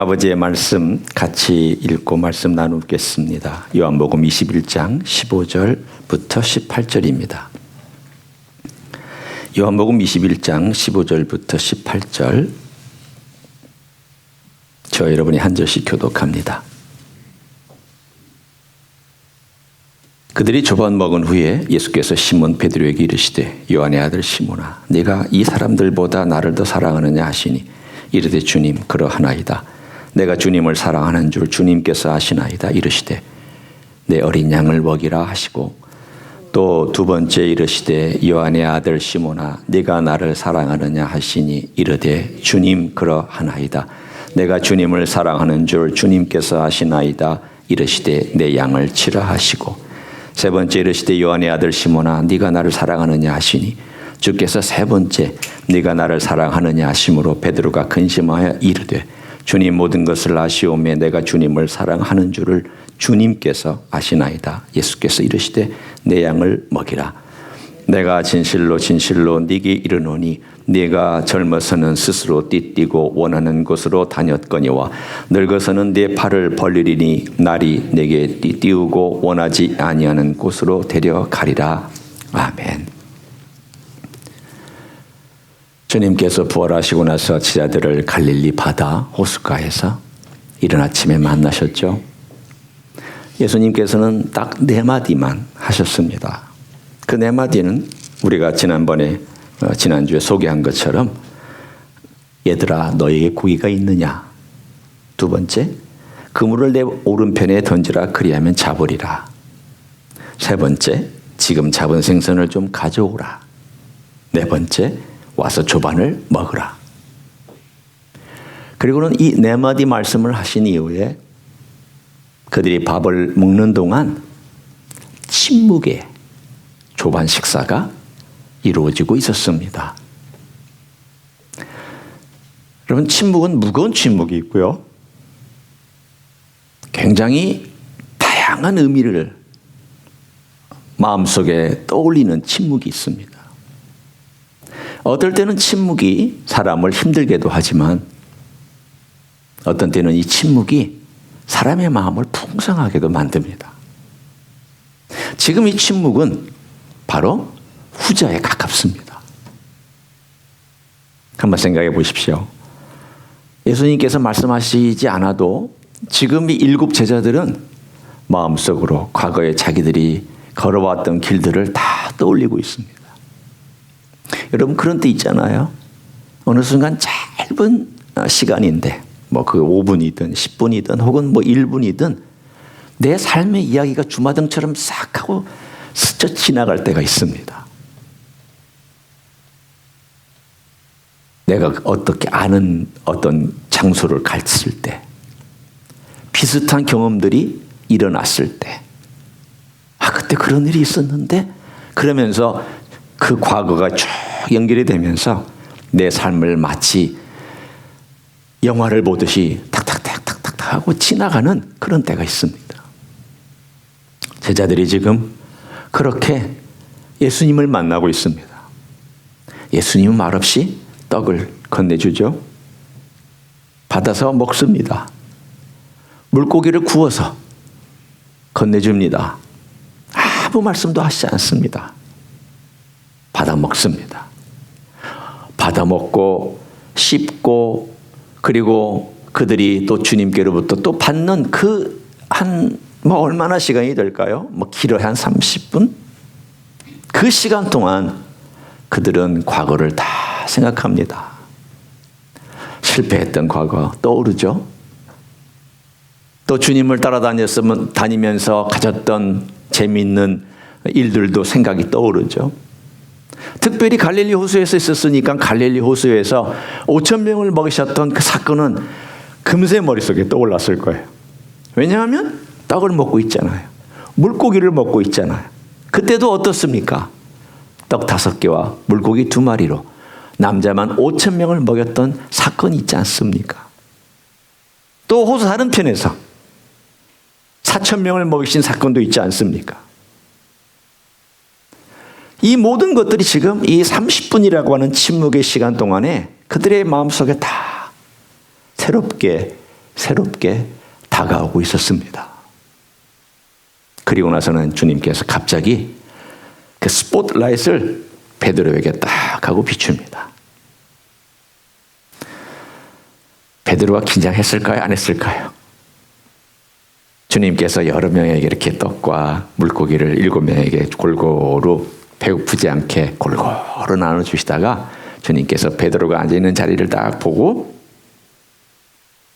아버지의 말씀 같이 읽고 말씀 나누겠습니다. 요한복음 21장 15절부터 18절입니다. 요한복음 21장 15절부터 18절 저 여러분이 한 절씩 교독합니다. 그들이 조반 먹은 후에 예수께서 시몬 베드로에게 이르시되 요한의 아들 시몬아 네가 이 사람들보다 나를 더 사랑하느냐 하시니 이르되 주님 그러하나이다. 내가 주님을 사랑하는 줄 주님께서 아시나이다. 이르시되 내 어린 양을 먹이라 하시고 또 두 번째 이르시되 요한의 아들 시몬아 네가 나를 사랑하느냐 하시니 이르되 주님 그러하나이다. 내가 주님을 사랑하는 줄 주님께서 아시나이다. 이르시되 내 양을 치라 하시고 세 번째 이르시되 요한의 아들 시몬아 네가 나를 사랑하느냐 하시니 주께서 세 번째 네가 나를 사랑하느냐 하심으로 베드로가 근심하여 이르되 주님 모든 것을 아시오매 내가 주님을 사랑하는 줄을 주님께서 아시나이다. 예수께서 이르시되 내 양을 먹이라. 내가 진실로 진실로 네게 이르노니 네가 젊어서는 스스로 띠띠고 원하는 곳으로 다녔거니와 늙어서는 네 팔을 벌리리니 날이 내게 띠띠우고 원하지 아니하는 곳으로 데려가리라. 아멘. 주님께서 부활하시고 나서 제자들을 갈릴리 바다 호숫가에서 이른 아침에 만나셨죠. 예수님께서는 딱 네 마디만 하셨습니다. 그 네 마디는 우리가 지난주에 소개한 것처럼 얘들아 너에게 고기가 있느냐. 두 번째 그물을 내 오른편에 던지라 그리하면 잡으리라. 세 번째 지금 잡은 생선을 좀 가져오라. 네 번째 와서 조반을 먹으라. 그리고는 이 네 마디 말씀을 하신 이후에 그들이 밥을 먹는 동안 침묵의 조반 식사가 이루어지고 있었습니다. 여러분 침묵은 무거운 침묵이 있고요. 굉장히 다양한 의미를 마음속에 떠올리는 침묵이 있습니다. 어떨 때는 침묵이 사람을 힘들게도 하지만 어떤 때는 이 침묵이 사람의 마음을 풍성하게도 만듭니다. 지금 이 침묵은 바로 후자에 가깝습니다. 한번 생각해 보십시오. 예수님께서 말씀하시지 않아도 지금 이 7 제자들은 마음속으로 과거에 자기들이 걸어왔던 길들을 다 떠올리고 있습니다. 여러분 그런 때 있잖아요. 어느 순간 짧은 시간인데 뭐 그 5분이든 10분이든 혹은 뭐 1분이든 내 삶의 이야기가 주마등처럼 싹 하고 스쳐 지나갈 때가 있습니다. 내가 어떻게 아는 어떤 장소를 갔을 때 비슷한 경험들이 일어났을 때 그때 그런 일이 있었는데 그러면서 그 과거가 쭉 연결이 되면서 내 삶을 마치 영화를 보듯이 탁탁탁탁탁 하고 지나가는 그런 때가 있습니다. 제자들이 지금 그렇게 예수님을 만나고 있습니다. 예수님은 말없이 떡을 건네주죠. 받아서 먹습니다. 물고기를 구워서 건네줍니다. 아무 말씀도 하시지 않습니다. 받아 먹습니다. 받아 먹고 씹고 그리고 그들이 또 주님께로부터 또 받는 그 뭐 얼마나 시간이 될까요? 뭐 길어야 한 30분? 그 시간 동안 그들은 과거를 다 생각합니다. 실패했던 과거 떠오르죠? 또 주님을 다니면서 가졌던 재미있는 일들도 생각이 떠오르죠. 특별히 갈릴리 호수에서 있었으니까 갈릴리 호수에서 5,000명을 먹이셨던 그 사건은 금세 머릿속에 떠올랐을 거예요. 왜냐하면 떡을 먹고 있잖아요. 물고기를 먹고 있잖아요. 그때도 어떻습니까? 떡 5개와 물고기 2마리로 남자만 5,000명을 먹였던 사건이 있지 않습니까? 또 호수 다른 편에서 4,000명을 먹이신 사건도 있지 않습니까? 이 모든 것들이 지금 이 30분이라고 하는 침묵의 시간 동안에 그들의 마음속에 다 새롭게 새롭게 다가오고 있었습니다. 그리고 나서는 주님께서 갑자기 그 스포트라이트를 베드로에게 딱 하고 비춥니다. 베드로가 긴장했을까요? 안 했을까요? 주님께서 여러 명에게 이렇게 떡과 물고기를 7명에게 골고루 배고프지 않게 골고루 나눠주시다가 주님께서 베드로가 앉아있는 자리를 딱 보고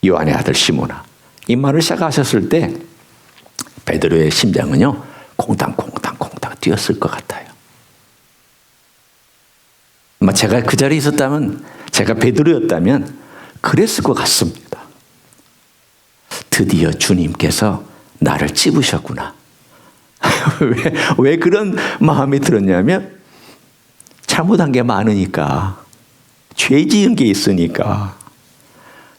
요한의 아들 시몬아, 이 말을 시작하셨을 때 베드로의 심장은요 콩탕콩탕콩탕 뛰었을 것 같아요. 아마 제가 그 자리에 있었다면, 제가 베드로였다면 그랬을 것 같습니다. 드디어 주님께서 나를 찝으셨구나. 왜 그런 마음이 들었냐면 잘못한 게 많으니까, 죄 지은 게 있으니까.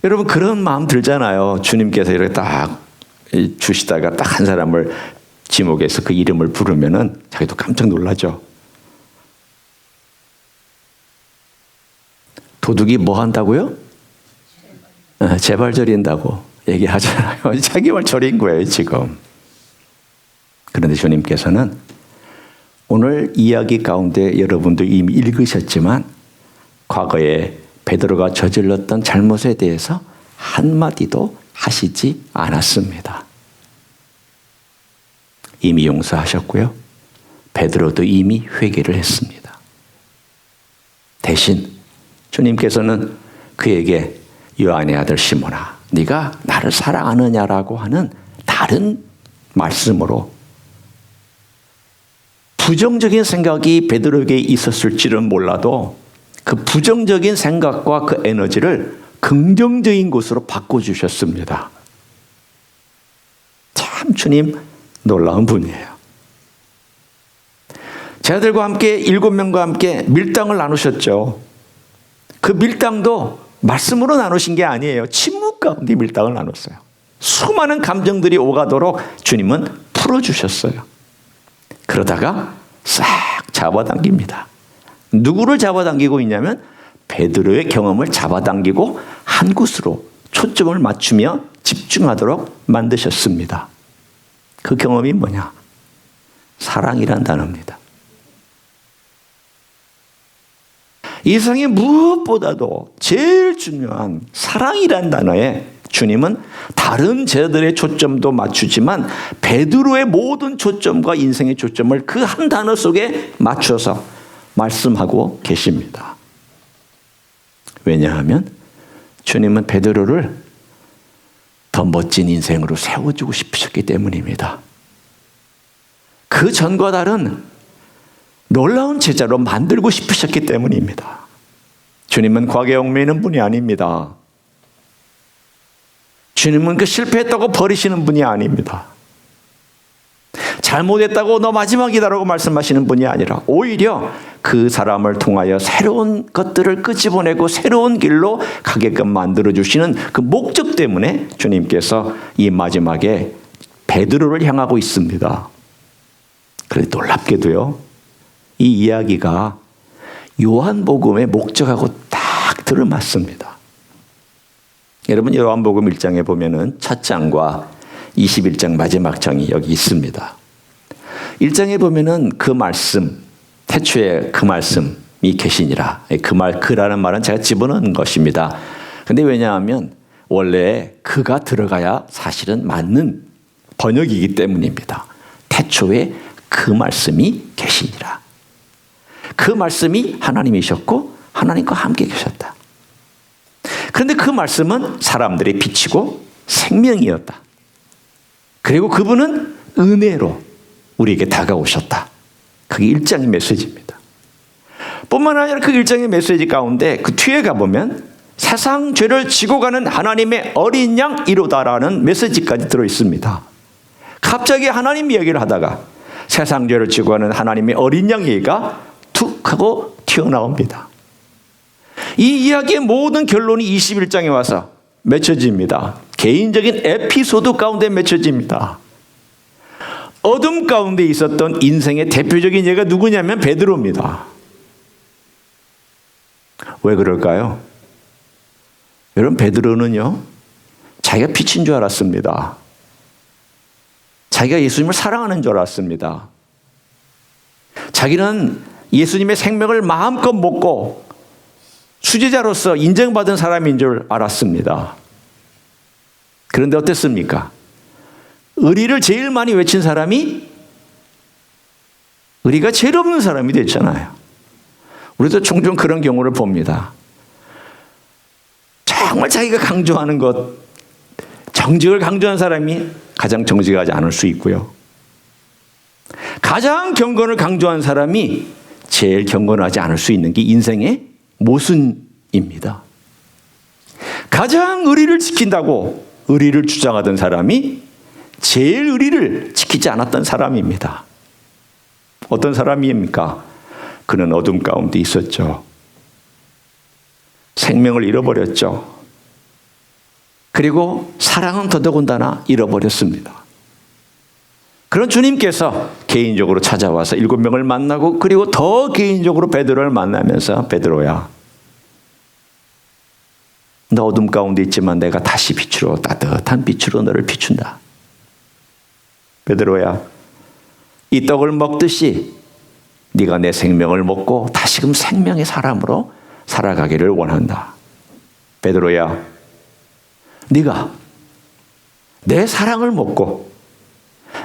여러분 그런 마음 들잖아요. 주님께서 이렇게 딱 주시다가 딱 한 사람을 지목해서 그 이름을 부르면은 자기도 깜짝 놀라죠. 도둑이 뭐 한다고요? 제발 저린다고 얘기하잖아요. 자기 말 저린 거예요 지금. 그런데 주님께서는 오늘 이야기 가운데 여러분도 이미 읽으셨지만 과거에 베드로가 저질렀던 잘못에 대해서 한마디도 하시지 않았습니다. 이미 용서하셨고요. 베드로도 이미 회개를 했습니다. 대신 주님께서는 그에게 요한의 아들 시몬아, 네가 나를 사랑하느냐라고 하는 다른 말씀으로 부정적인 생각이 베드로에게 있었을지는 몰라도 그 부정적인 생각과 그 에너지를 긍정적인 것으로 바꿔주셨습니다. 참 주님 놀라운 분이에요. 제자들과 함께 7명과 함께 밀당을 나누셨죠. 그 밀당도 말씀으로 나누신 게 아니에요. 침묵 가운데 밀당을 나눴어요. 수많은 감정들이 오가도록 주님은 풀어주셨어요. 그러다가 싹 잡아당깁니다. 누구를 잡아당기고 있냐면 베드로의 경험을 잡아당기고 한 곳으로 초점을 맞추며 집중하도록 만드셨습니다. 그 경험이 뭐냐? 사랑이란 단어입니다. 이 세상에 무엇보다도 제일 중요한 사랑이란 단어에 주님은 다른 제자들의 초점도 맞추지만 베드로의 모든 초점과 인생의 초점을 그 한 단어 속에 맞춰서 말씀하고 계십니다. 왜냐하면 주님은 베드로를 더 멋진 인생으로 세워주고 싶으셨기 때문입니다. 그 전과 다른 놀라운 제자로 만들고 싶으셨기 때문입니다. 주님은 과거에 얽매이는 분이 아닙니다. 주님은 그 실패했다고 버리시는 분이 아닙니다. 잘못했다고 너 마지막이다라고 말씀하시는 분이 아니라 오히려 그 사람을 통하여 새로운 것들을 끄집어내고 새로운 길로 가게끔 만들어주시는 그 목적 때문에 주님께서 이 마지막에 베드로를 향하고 있습니다. 그런데 놀랍게도요, 이 이야기가 요한복음의 목적하고 딱 들어맞습니다. 여러분 요한복음 1장에 보면은 첫 장과 21장 마지막 장이 여기 있습니다. 1장에 보면은 그 말씀, 태초에 그 말씀이 계시니라. 그라는 말은 제가 집어넣은 것입니다. 근데 왜냐하면 원래 그가 들어가야 사실은 맞는 번역이기 때문입니다. 태초에 그 말씀이 계시니라. 그 말씀이 하나님이셨고 하나님과 함께 계셨다. 그런데 그 말씀은 사람들의 빛이고 생명이었다. 그리고 그분은 은혜로 우리에게 다가오셨다. 그게 1장의 메시지입니다. 뿐만 아니라 그 1장의 메시지 가운데 그 뒤에 가보면 세상 죄를 지고 가는 하나님의 어린 양이로다라는 메시지까지 들어있습니다. 갑자기 하나님 이야기를 하다가 세상 죄를 지고 가는 하나님의 어린 양 얘기가 툭 하고 튀어나옵니다. 이 이야기의 모든 결론이 21장에 와서 맺혀집니다. 개인적인 에피소드 가운데 맺혀집니다. 어둠 가운데 있었던 인생의 대표적인 예가 누구냐면 베드로입니다. 왜 그럴까요? 여러분 베드로는요, 자기가 빛인 줄 알았습니다. 자기가 예수님을 사랑하는 줄 알았습니다. 자기는 예수님의 생명을 마음껏 먹고 수제자로서 인정받은 사람인 줄 알았습니다. 그런데 어땠습니까? 의리를 제일 많이 외친 사람이 의리가 제일 없는 사람이 됐잖아요. 우리도 종종 그런 경우를 봅니다. 정말 자기가 강조하는 것, 정직을 강조하는 사람이 가장 정직하지 않을 수 있고요. 가장 경건을 강조한 사람이 제일 경건하지 않을 수 있는 게 인생의 모순입니다. 가장 의리를 지킨다고 의리를 주장하던 사람이 제일 의리를 지키지 않았던 사람입니다. 어떤 사람입니까? 그는 어둠 가운데 있었죠. 생명을 잃어버렸죠. 그리고 사랑은 더더군다나 잃어버렸습니다. 그런 주님께서 개인적으로 찾아와서 7명을 만나고 그리고 더 개인적으로 베드로를 만나면서 베드로야, 너 어둠 가운데 있지만 내가 다시 빛으로, 따뜻한 빛으로 너를 비춘다. 베드로야, 이 떡을 먹듯이 네가 내 생명을 먹고 다시금 생명의 사람으로 살아가기를 원한다. 베드로야, 네가 내 사랑을 먹고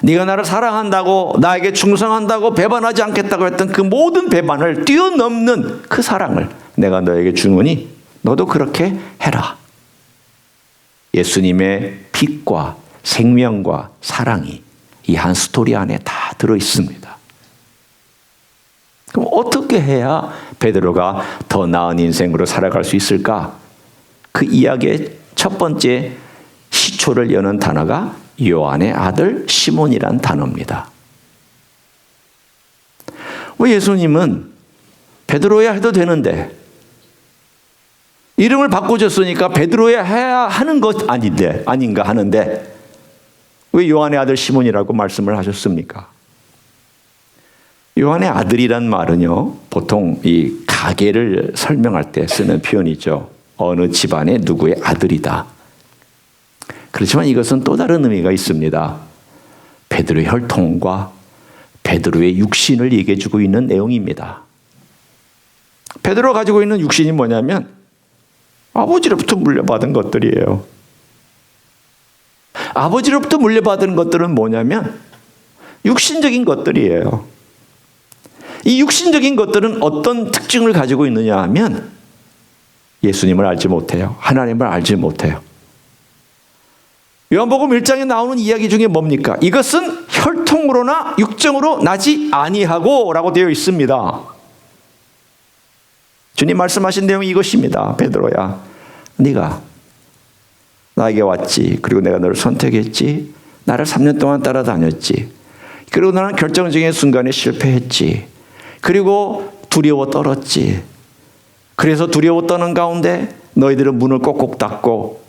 네가 나를 사랑한다고, 나에게 충성한다고, 배반하지 않겠다고 했던 그 모든 배반을 뛰어넘는 그 사랑을 내가 너에게 주노니 너도 그렇게 해라. 예수님의 빛과 생명과 사랑이 이 한 스토리 안에 다 들어있습니다. 그럼 어떻게 해야 베드로가 더 나은 인생으로 살아갈 수 있을까? 그 이야기의 첫 번째 시초를 여는 단어가 요한의 아들 시몬이란 단어입니다. 왜 예수님은 베드로야 해도 되는데 이름을 바꿔줬으니까 베드로야 해야 하는 것 아닌가 하는데 왜 요한의 아들 시몬이라고 말씀을 하셨습니까? 요한의 아들이란 말은요, 보통 이 가계를 설명할 때 쓰는 표현이죠. 어느 집안의 누구의 아들이다. 그렇지만 이것은 또 다른 의미가 있습니다. 베드로의 혈통과 베드로의 육신을 얘기해 주고 있는 내용입니다. 베드로가 가지고 있는 육신이 뭐냐면 아버지로부터 물려받은 것들이에요. 아버지로부터 물려받은 것들은 뭐냐면 육신적인 것들이에요. 이 육신적인 것들은 어떤 특징을 가지고 있느냐 하면 예수님을 알지 못해요. 하나님을 알지 못해요. 요한복음 1장에 나오는 이야기 중에 뭡니까? 이것은 혈통으로나 육정으로 나지 아니하고 라고 되어 있습니다. 주님 말씀하신 내용이 이것입니다. 베드로야, 네가 나에게 왔지. 그리고 내가 너를 선택했지. 나를 3년 동안 따라다녔지. 그리고 나는 결정적인 순간에 실패했지. 그리고 두려워 떨었지. 그래서 두려워 떠는 가운데 너희들은 문을 꼭꼭 닫고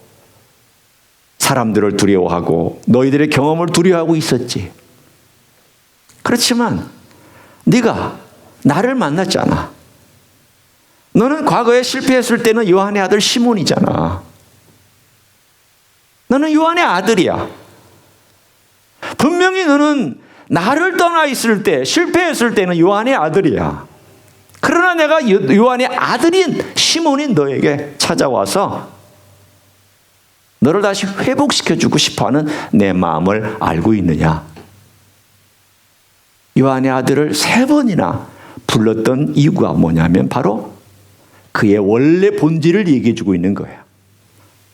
사람들을 두려워하고 너희들의 경험을 두려워하고 있었지. 그렇지만 네가 나를 만났잖아. 너는 과거에 실패했을 때는 요한의 아들 시몬이잖아. 너는 요한의 아들이야. 분명히 너는 나를 떠나 있을 때, 실패했을 때는 요한의 아들이야. 그러나 내가 요한의 아들인 시몬인 너에게 찾아와서 너를 다시 회복시켜주고 싶어하는 내 마음을 알고 있느냐? 요한의 아들을 3번이나 불렀던 이유가 뭐냐면 바로 그의 원래 본질을 얘기해주고 있는 거예요.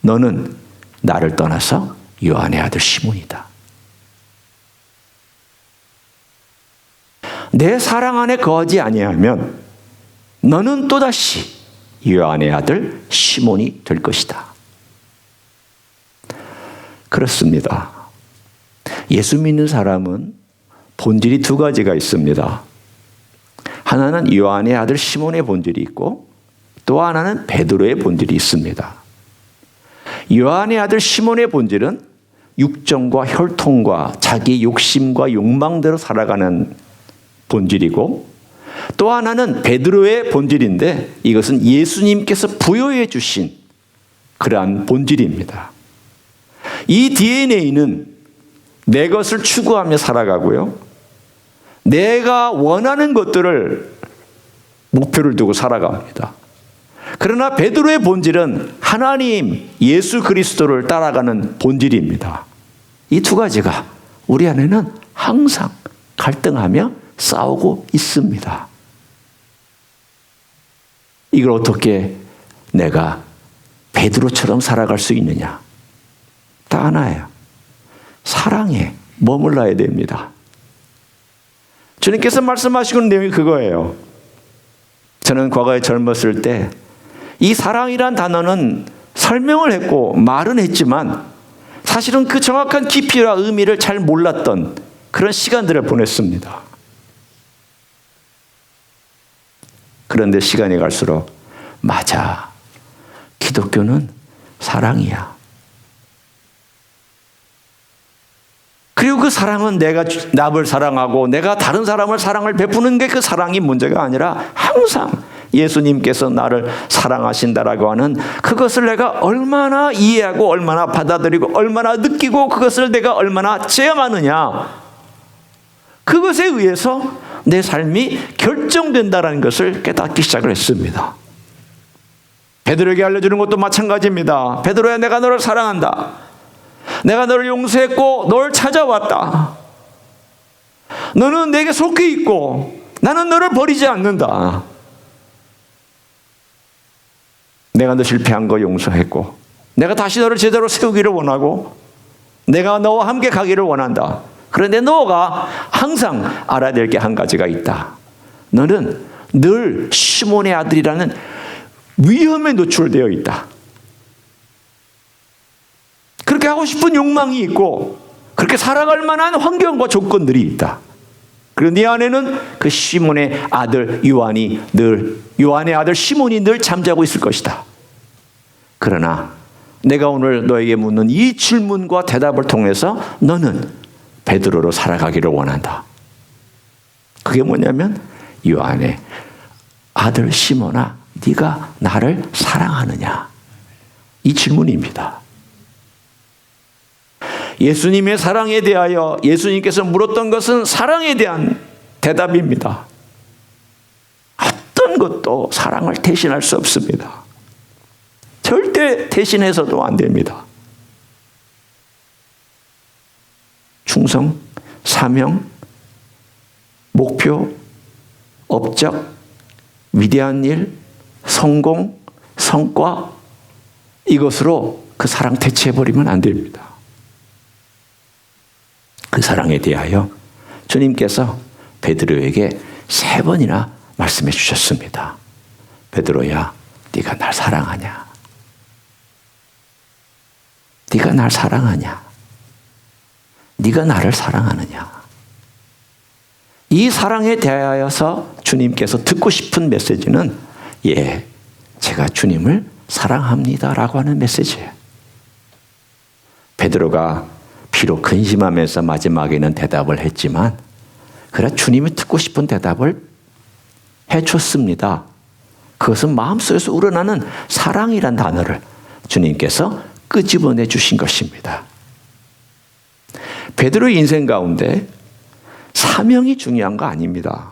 너는 나를 떠나서 요한의 아들 시몬이다. 내 사랑 안에 거하지 아니하면 너는 또다시 요한의 아들 시몬이 될 것이다. 그렇습니다. 예수 믿는 사람은 본질이 2가지가 있습니다. 하나는 요한의 아들 시몬의 본질이 있고 또 하나는 베드로의 본질이 있습니다. 요한의 아들 시몬의 본질은 육정과 혈통과 자기 욕심과 욕망대로 살아가는 본질이고 또 하나는 베드로의 본질인데 이것은 예수님께서 부여해 주신 그러한 본질입니다. 이 DNA는 내 것을 추구하며 살아가고요. 내가 원하는 것들을 목표를 두고 살아갑니다. 그러나 베드로의 본질은 하나님, 예수 그리스도를 따라가는 본질입니다. 이 두 가지가 우리 안에는 항상 갈등하며 싸우고 있습니다. 이걸 어떻게 내가 베드로처럼 살아갈 수 있느냐? 다 하나예요. 사랑에 머물러야 됩니다. 주님께서 말씀하시는 내용이 그거예요. 저는 과거에 젊었을 때 이 사랑이란 단어는 설명을 했고 말은 했지만 사실은 그 정확한 깊이와 의미를 잘 몰랐던 그런 시간들을 보냈습니다. 그런데 시간이 갈수록 맞아. 기독교는 사랑이야. 그리고 그 사랑은 내가 남을 사랑하고 내가 다른 사람을 사랑을 베푸는 게 그 사랑이 문제가 아니라 항상 예수님께서 나를 사랑하신다라고 하는 그것을 내가 얼마나 이해하고 얼마나 받아들이고 얼마나 느끼고 그것을 내가 얼마나 체험하느냐, 그것에 의해서 내 삶이 결정된다라는 것을 깨닫기 시작을 했습니다. 베드로에게 알려주는 것도 마찬가지입니다. 베드로야, 내가 너를 사랑한다. 내가 너를 용서했고 너를 찾아왔다. 너는 내게 속해 있고 나는 너를 버리지 않는다. 내가 너 실패한 거 용서했고 내가 다시 너를 제대로 세우기를 원하고 내가 너와 함께 가기를 원한다. 그런데 너가 항상 알아야 될 게 한 가지가 있다. 너는 늘 시몬의 아들이라는 위험에 노출되어 있다. 그렇게 하고 싶은 욕망이 있고 그렇게 살아갈 만한 환경과 조건들이 있다. 그리고 네 안에는 그 시몬의 아들 요한의 아들 시몬이 늘 잠자고 있을 것이다. 그러나 내가 오늘 너에게 묻는 이 질문과 대답을 통해서 너는 베드로로 살아가기를 원한다. 그게 뭐냐면 요한의 아들 시몬아, 네가 나를 사랑하느냐? 이 질문입니다. 예수님의 사랑에 대하여 예수님께서 물었던 것은 사랑에 대한 대답입니다. 어떤 것도 사랑을 대신할 수 없습니다. 절대 대신해서도 안 됩니다. 충성, 사명, 목표, 업적, 위대한 일, 성공, 성과, 이것으로 그 사랑 대체해버리면 안 됩니다. 그 사랑에 대하여 주님께서 베드로에게 3번이나 말씀해 주셨습니다. 베드로야, 네가 날 사랑하냐? 네가 날 사랑하냐? 네가 나를 사랑하느냐? 이 사랑에 대하여서 주님께서 듣고 싶은 메시지는 예, 제가 주님을 사랑합니다라고 하는 메시지예요. 베드로가 비록 근심하면서 마지막에는 대답을 했지만 그러나 주님이 듣고 싶은 대답을 해줬습니다. 그것은 마음속에서 우러나는 사랑이란 단어를 주님께서 끄집어내 주신 것입니다. 베드로의 인생 가운데 사명이 중요한 거 아닙니다.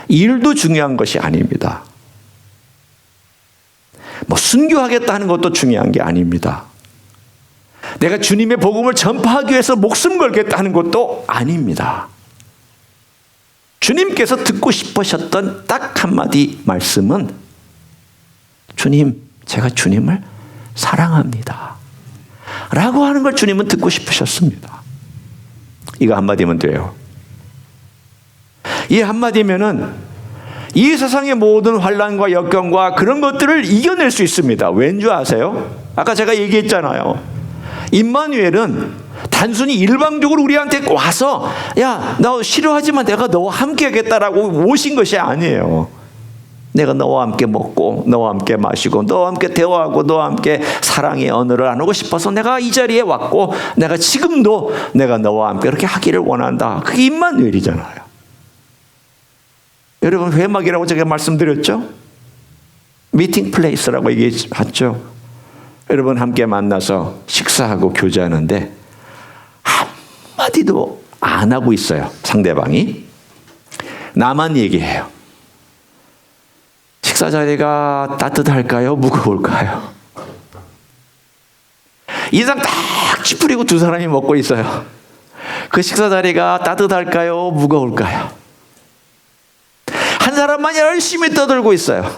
일도 중요한 것이 아닙니다. 순교하겠다는 것도 중요한 게 아닙니다. 내가 주님의 복음을 전파하기 위해서 목숨 걸겠다는 것도 아닙니다. 주님께서 듣고 싶으셨던 딱 한마디 말씀은 주님, 제가 주님을 사랑합니다 라고 하는 걸 주님은 듣고 싶으셨습니다. 이거 한마디면 돼요. 이 한마디면은 이 세상의 모든 환난과 역경과 그런 것들을 이겨낼 수 있습니다. 왠 줄 아세요? 아까 제가 얘기했잖아요. 임마누엘은 단순히 일방적으로 우리한테 와서 야, 나 싫어하지만 내가 너와 함께 하겠다라고 오신 것이 아니에요. 내가 너와 함께 먹고 너와 함께 마시고 너와 함께 대화하고 너와 함께 사랑의 언어를 나누고 싶어서 내가 이 자리에 왔고 내가 지금도 내가 너와 함께 그렇게 하기를 원한다. 그게 임마누엘이잖아요. 여러분, 회막이라고 제가 말씀드렸죠? 미팅 플레이스라고 얘기했죠. 여러분 함께 만나서 식사하고 교제하는데 한마디도 안 하고 있어요. 상대방이. 나만 얘기해요. 식사 자리가 따뜻할까요? 무거울까요? 인상 딱 찌푸리고 두 사람이 먹고 있어요. 그 식사 자리가 따뜻할까요? 무거울까요? 한 사람만 열심히 떠들고 있어요.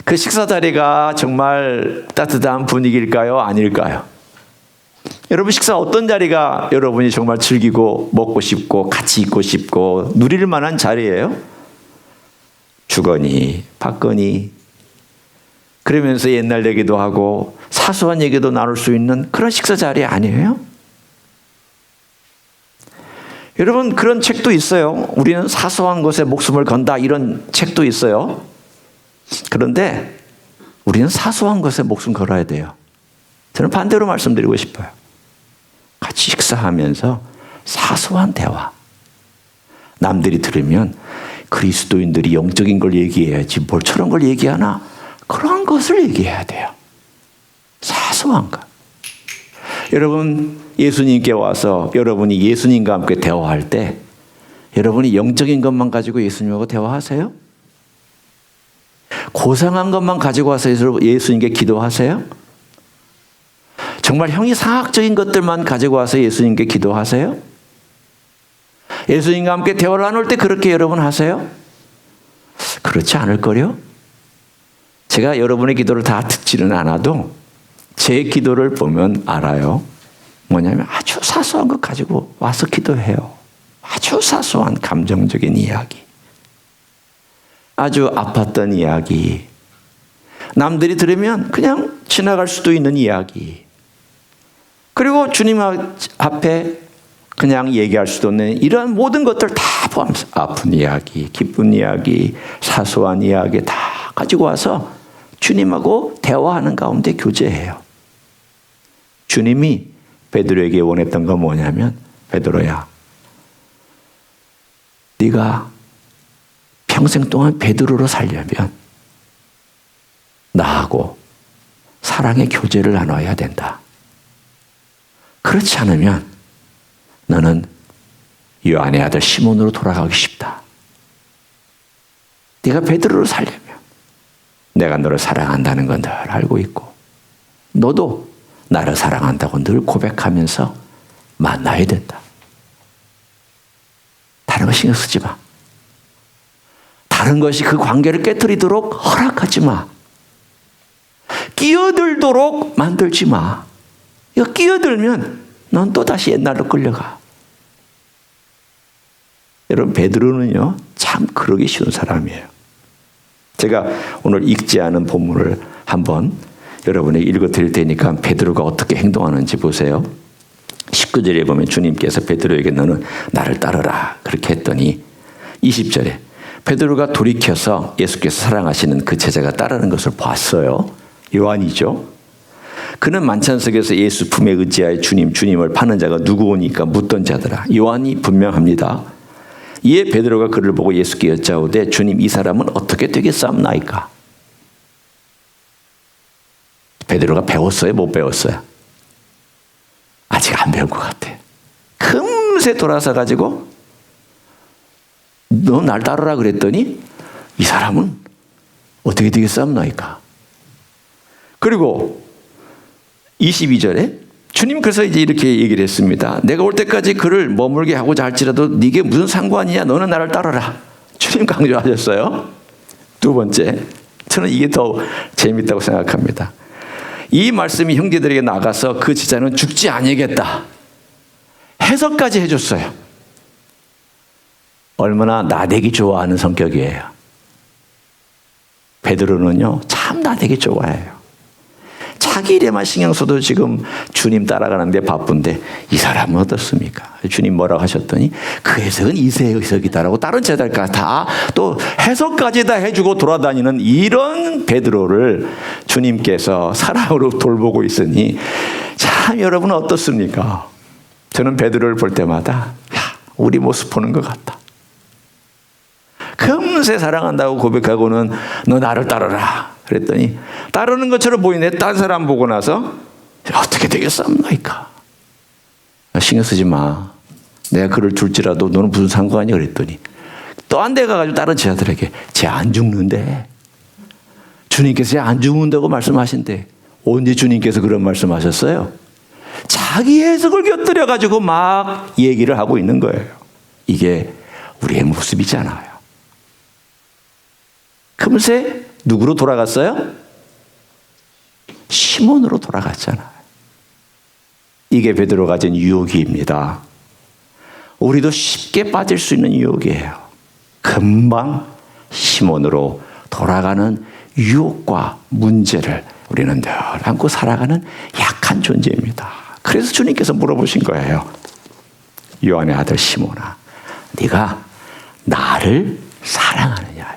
그 식사 자리가 정말 따뜻한 분위기일까요? 아닐까요? 여러분 식사 어떤 자리가 여러분이 정말 즐기고 먹고 싶고 같이 있고 싶고 누릴 만한 자리예요? 주거니 받거니 그러면서 옛날 얘기도 하고 사소한 얘기도 나눌 수 있는 그런 식사 자리 아니에요? 여러분 그런 책도 있어요. 우리는 사소한 것에 목숨을 건다 이런 책도 있어요. 그런데 우리는 사소한 것에 목숨 걸어야 돼요. 저는 반대로 말씀드리고 싶어요. 같이 식사하면서 사소한 대화. 남들이 들으면 그리스도인들이 영적인 걸 얘기해야지 뭘 저런 걸 얘기하나? 그런 것을 얘기해야 돼요. 사소한 것. 여러분 예수님께 와서 여러분이 예수님과 함께 대화할 때 여러분이 영적인 것만 가지고 예수님하고 대화하세요? 고상한 것만 가지고 와서 예수님께 기도하세요? 정말 형이상학적인 것들만 가지고 와서 예수님께 기도하세요? 예수님과 함께 대화를 나눌 때 그렇게 여러분 하세요? 그렇지 않을걸요? 제가 여러분의 기도를 다 듣지는 않아도 제 기도를 보면 알아요. 뭐냐면 아주 사소한 것 가지고 와서 기도해요. 아주 사소한 감정적인 이야기. 아주 아팠던 이야기. 남들이 들으면 그냥 지나갈 수도 있는 이야기. 그리고 주님 앞에 그냥 얘기할 수도 없는 이런 모든 것들 다 포함해서 아픈 이야기, 기쁜 이야기, 사소한 이야기 다 가지고 와서 주님하고 대화하는 가운데 교제해요. 주님이 베드로에게 원했던 건 뭐냐면 베드로야, 네가 평생 동안 베드로로 살려면 나하고 사랑의 교제를 나눠야 된다. 그렇지 않으면 너는 요한의 아들 시몬으로 돌아가기 쉽다. 네가 베드로로 살려면 내가 너를 사랑한다는 건 늘 알고 있고 너도 나를 사랑한다고 늘 고백하면서 만나야 된다. 다른 거 신경 쓰지 마. 다른 것이 그 관계를 깨트리도록 허락하지 마. 끼어들도록 만들지 마. 이거 끼어들면 넌 또다시 옛날로 끌려가. 여러분 베드로는요 참 그러기 쉬운 사람이에요. 제가 오늘 읽지 않은 본문을 한번 여러분에게 읽어드릴 테니까 베드로가 어떻게 행동하는지 보세요. 19절에 보면 주님께서 베드로에게 너는 나를 따르라 그렇게 했더니 20절에 베드로가 돌이켜서 예수께서 사랑하시는 그 제자가 따르는 것을 봤어요. 요한이죠. 그는 만찬석에서 예수 품에 의지하여 주님을 파는 자가 누구오니까 묻던 자더라. 요한이 분명합니다. 이에 베드로가 그를 보고 예수께 여짜오되 주님 이 사람은 어떻게 되겠사옵나이까? 베드로가 배웠어요? 못 배웠어요? 아직 안 배운 것 같아. 금세 돌아서 가지고 너 날 따르라 그랬더니 이 사람은 어떻게 되겠사옵나이까? 그리고 22절에 주님 그래서 이제 이렇게 얘기를 했습니다. 내가 올 때까지 그를 머물게 하고자 할지라도 네게 무슨 상관이냐? 너는 나를 따르라. 주님 강조하셨어요. 두 번째, 저는 이게 더 재밌다고 생각합니다. 이 말씀이 형제들에게 나가서 그 제자는 죽지 아니하겠다. 해석까지 해줬어요. 얼마나 나대기 좋아하는 성격이에요. 베드로는요 참 나대기 좋아해요. 자기 일에만 신경 써도 지금 주님 따라가는데 바쁜데 이 사람은 어떻습니까? 주님 뭐라고 하셨더니 그 해석은 이세 해석이다라고 다른 제자들까지 다 또 해석까지 다 해주고 돌아다니는 이런 베드로를 주님께서 사랑으로 돌보고 있으니 참 여러분은 어떻습니까? 저는 베드로를 볼 때마다 야, 우리 모습 보는 것 같다. 그 금세 사랑한다고 고백하고는 너 나를 따르라 그랬더니 따르는 것처럼 보이는데 딴 사람 보고 나서 어떻게 되겠습니까? 신경 쓰지 마. 내가 그를 줄지라도 너는 무슨 상관이야 그랬더니 또 한 데 가가지고 다른 제자들에게 쟤 안 죽는데 주님께서 쟤 안 죽는다고 말씀하신대. 언제 주님께서 그런 말씀하셨어요? 자기 해석을 곁들여가지고 막 얘기를 하고 있는 거예요. 이게 우리의 모습이잖아요. 금세 누구로 돌아갔어요? 시몬으로 돌아갔잖아요. 이게 베드로가 가진 유혹입니다. 우리도 쉽게 빠질 수 있는 유혹이에요. 금방 시몬으로 돌아가는 유혹과 문제를 우리는 늘 안고 살아가는 약한 존재입니다. 그래서 주님께서 물어보신 거예요. 요한의 아들 시몬아, 네가 나를 사랑하느냐?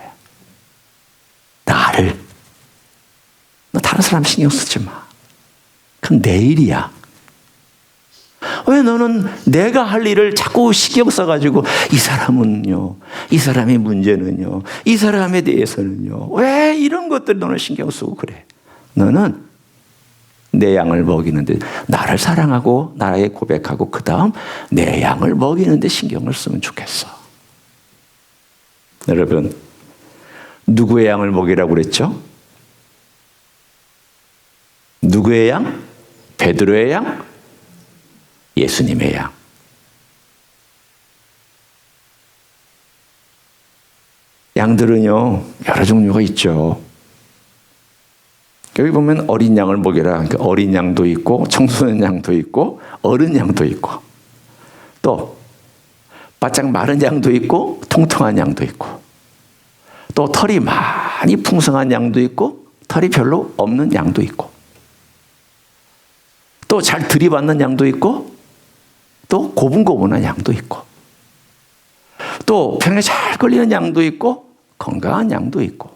나를. 너 다른 사람 신경 쓰지 마. 그럼 내 일이야. 왜 너는 내가 할 일을 자꾸 신경 써가지고 이 사람은요, 이 사람의 문제는요, 이 사람에 대해서는요, 왜 이런 것들 너는 신경 쓰고 그래? 너는 내 양을 먹이는데 나를 사랑하고 나에 고백하고 그 다음 내 양을 먹이는데 신경을 쓰면 좋겠어. 여러분, 누구의 양을 먹이라고 그랬죠? 누구의 양? 베드로의 양? 예수님의 양. 양들은요, 여러 종류가 있죠. 여기 보면 어린 양을 먹이라. 그러니까 어린 양도 있고, 청소년 양도 있고, 어른 양도 있고, 또 바짝 마른 양도 있고, 통통한 양도 있고, 또 털이 많이 풍성한 양도 있고, 털이 별로 없는 양도 있고, 또 잘 들이받는 양도 있고, 또 고분고분한 양도 있고, 또 병에 잘 걸리는 양도 있고, 건강한 양도 있고,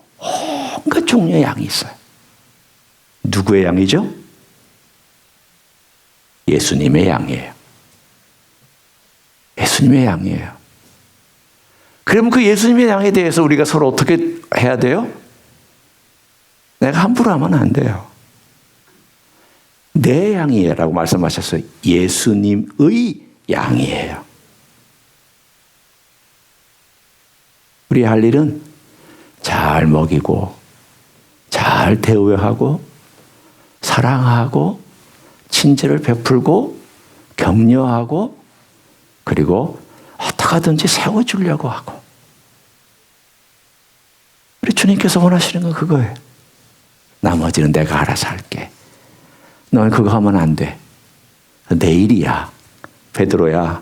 온갖 종류의 양이 있어요. 누구의 양이죠? 예수님의 양이에요. 예수님의 양이에요. 그러면 그 예수님의 양에 대해서 우리가 서로 어떻게 해야 돼요? 내가 함부로 하면 안 돼요. 내 양이에요라고 말씀하셨어요. 예수님의 양이에요. 우리 할 일은 잘 먹이고 잘 대우하고 사랑하고 친절을 베풀고 격려하고 그리고 어떻게든지 세워주려고 하고. 우리 주님께서 원하시는 건 그거예요. 나머지는 내가 알아서 할게. 너는 그거 하면 안 돼. 내 일이야. 베드로야,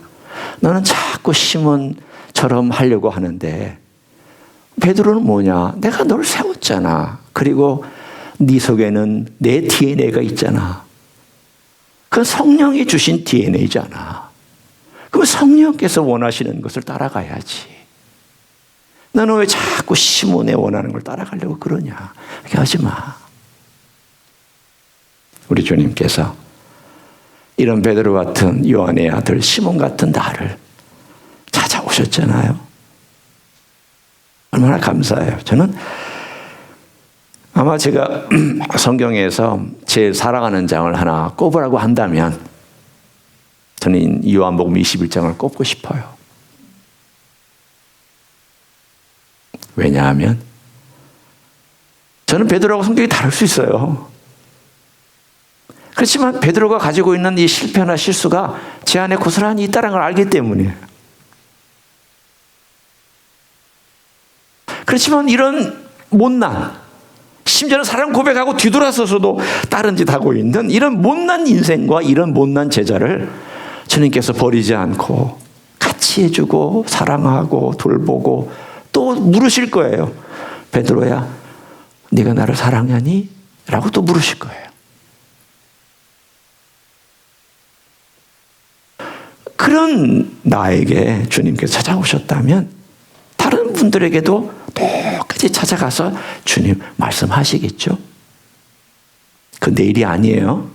너는 자꾸 시몬처럼 하려고 하는데 베드로는 뭐냐? 내가 너를 세웠잖아. 그리고 네 속에는 내 DNA가 있잖아. 그건 성령이 주신 DNA잖아. 그럼 성령께서 원하시는 것을 따라가야지. 너는 왜 자꾸 시몬의 원하는 걸 따라가려고 그러냐? 그렇게 하지 마. 우리 주님께서 이런 베드로 같은 요한의 아들 시몬 같은 나를 찾아오셨잖아요. 얼마나 감사해요. 저는 아마 제가 성경에서 제일 사랑하는 장을 하나 꼽으라고 한다면 저는 요한복음 21장을 꼽고 싶어요. 왜냐하면 저는 베드로하고 성격이 다를 수 있어요. 그렇지만 베드로가 가지고 있는 이 실패나 실수가 제 안에 고스란히 있다는 걸 알기 때문이에요. 그렇지만 이런 못난, 심지어는 사랑 고백하고 뒤돌아서서도 다른 짓 하고 있는 이런 못난 인생과 이런 못난 제자를 주님께서 버리지 않고 같이 해주고 사랑하고 돌보고 또 물으실 거예요. 베드로야, 네가 나를 사랑하니? 라고 또 물으실 거예요. 그런 나에게 주님께서 찾아오셨다면 다른 분들에게도 똑같이 찾아가서 주님 말씀하시겠죠? 그 내 일이 아니에요.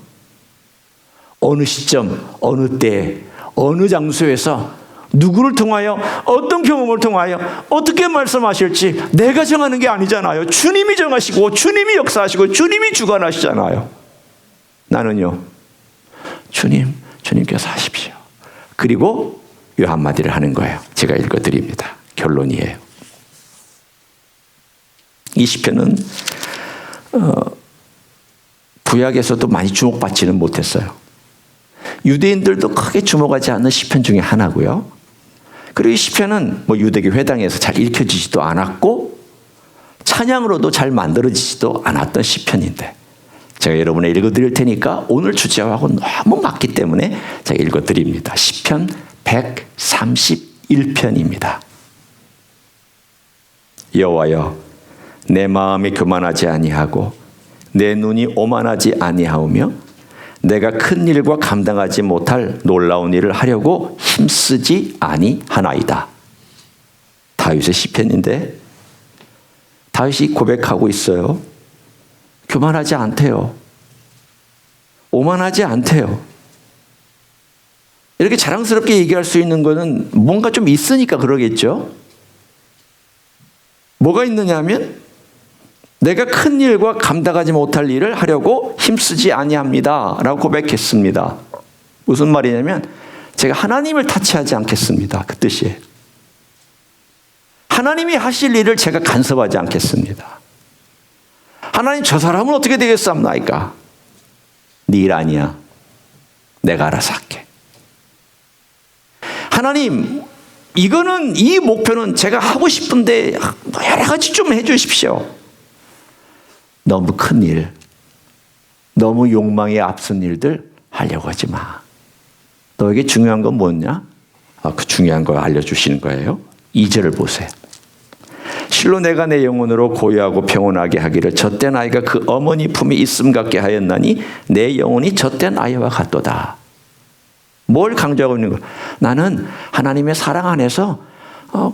어느 시점, 어느 때, 어느 장소에서 누구를 통하여, 어떤 경험을 통하여, 어떻게 말씀하실지 내가 정하는 게 아니잖아요. 주님이 정하시고 주님이 역사하시고 주님이 주관하시잖아요. 나는요, 주님께서 하십시오. 그리고 이 한마디를 하는 거예요. 제가 읽어드립니다. 결론이에요. 이 시편은 구약에서도 많이 주목받지는 못했어요. 유대인들도 크게 주목하지 않는 시편 중에 하나고요. 그리고 이 시편은 유대교 회당에서 잘 읽혀지지도 않았고 찬양으로도 잘 만들어지지도 않았던 시편인데, 제가 여러분에 읽어드릴 테니까 오늘 주제하고 너무 맞기 때문에 제가 읽어드립니다. 시편 131편입니다. 여호와여, 내 마음이 교만하지 아니하고 내 눈이 오만하지 아니하오며 내가 큰 일과 감당하지 못할 놀라운 일을 하려고 힘쓰지 아니하나이다. 다윗의 시편인데 다윗이 고백하고 있어요. 교만하지 않대요. 오만하지 않대요. 이렇게 자랑스럽게 얘기할 수 있는 거는 뭔가 좀 있으니까 그러겠죠. 뭐가 있느냐면 내가 큰 일과 감당하지 못할 일을 하려고 힘쓰지 아니합니다 라고 고백했습니다. 무슨 말이냐면 제가 하나님을 타치하지 않겠습니다. 그 뜻이에요. 하나님이 하실 일을 제가 간섭하지 않겠습니다. 하나님, 저 사람은 어떻게 되겠습니까? 네 일 아니야. 내가 알아서 할게. 하나님, 이 목표는 제가 하고 싶은데 여러 가지 좀 해주십시오. 너무 큰 일, 너무 욕망에 앞선 일들 하려고 하지 마. 너에게 중요한 건 뭐냐? 그 중요한 걸 알려주시는 거예요. 2절을 보세요. 실로 내가 내 영혼으로 고요하고 평온하게 하기를 젖된 아이가 그 어머니 품에 있음 같게 하였나니 내 영혼이 젖된 아이와 같도다. 뭘 강조하고 있는 거야? 나는 하나님의 사랑 안에서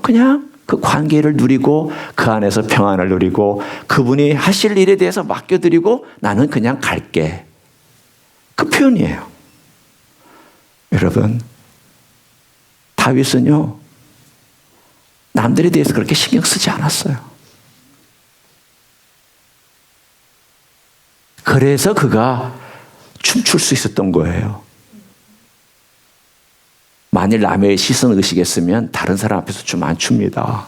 그냥 그 관계를 누리고 그 안에서 평안을 누리고 그분이 하실 일에 대해서 맡겨드리고 나는 그냥 갈게. 그 표현이에요. 여러분, 다윗은요, 남들에 대해서 그렇게 신경 쓰지 않았어요. 그래서 그가 춤출 수 있었던 거예요. 만일 남의 시선을 의식했으면 다른 사람 앞에서 춤 안 춥니다.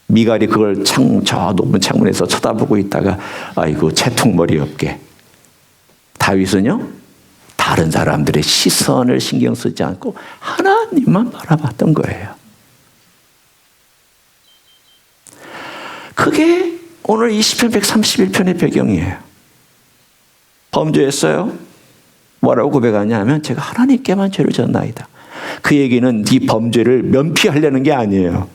미갈이 그걸 저 높은 창문에서 쳐다보고 있다가 아이고 채통머리 없게. 다윗은요, 다른 사람들의 시선을 신경 쓰지 않고 하나님만 바라봤던 거예요. 그게 오늘 이 시편 131편의 배경이에요. 범죄했어요? 뭐라고 고백하냐 하면 제가 하나님께만 죄를 졌나이다. 그 얘기는 이 범죄를 면피하려는 게 아니에요.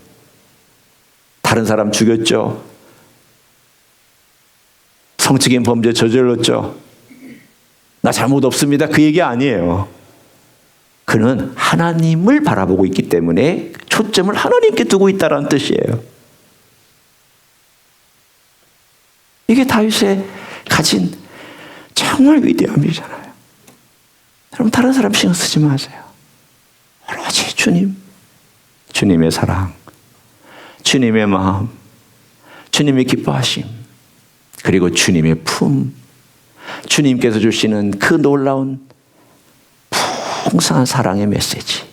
다른 사람 죽였죠. 성적인 범죄 저질렀죠. 나 잘못 없습니다. 그 얘기 아니에요. 그는 하나님을 바라보고 있기 때문에 초점을 하나님께 두고 있다는 뜻이에요. 이게 다윗의 가진 정말 위대함이잖아요. 여러분, 다른 사람 신경 쓰지 마세요. 오로지 주님, 주님의 사랑, 주님의 마음, 주님의 기뻐하심, 그리고 주님의 품, 주님께서 주시는 그 놀라운 풍성한 사랑의 메시지,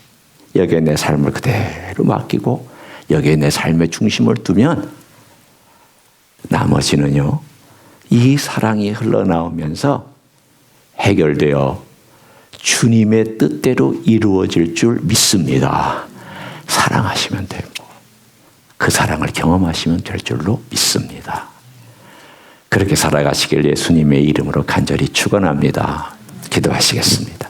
여기에 내 삶을 그대로 맡기고 여기에 내 삶의 중심을 두면 나머지는요, 이 사랑이 흘러나오면서 해결되어 주님의 뜻대로 이루어질 줄 믿습니다. 사랑하시면 되고 그 사랑을 경험하시면 될 줄로 믿습니다. 그렇게 살아가시길 예수님의 이름으로 간절히 축원합니다. 기도하시겠습니다.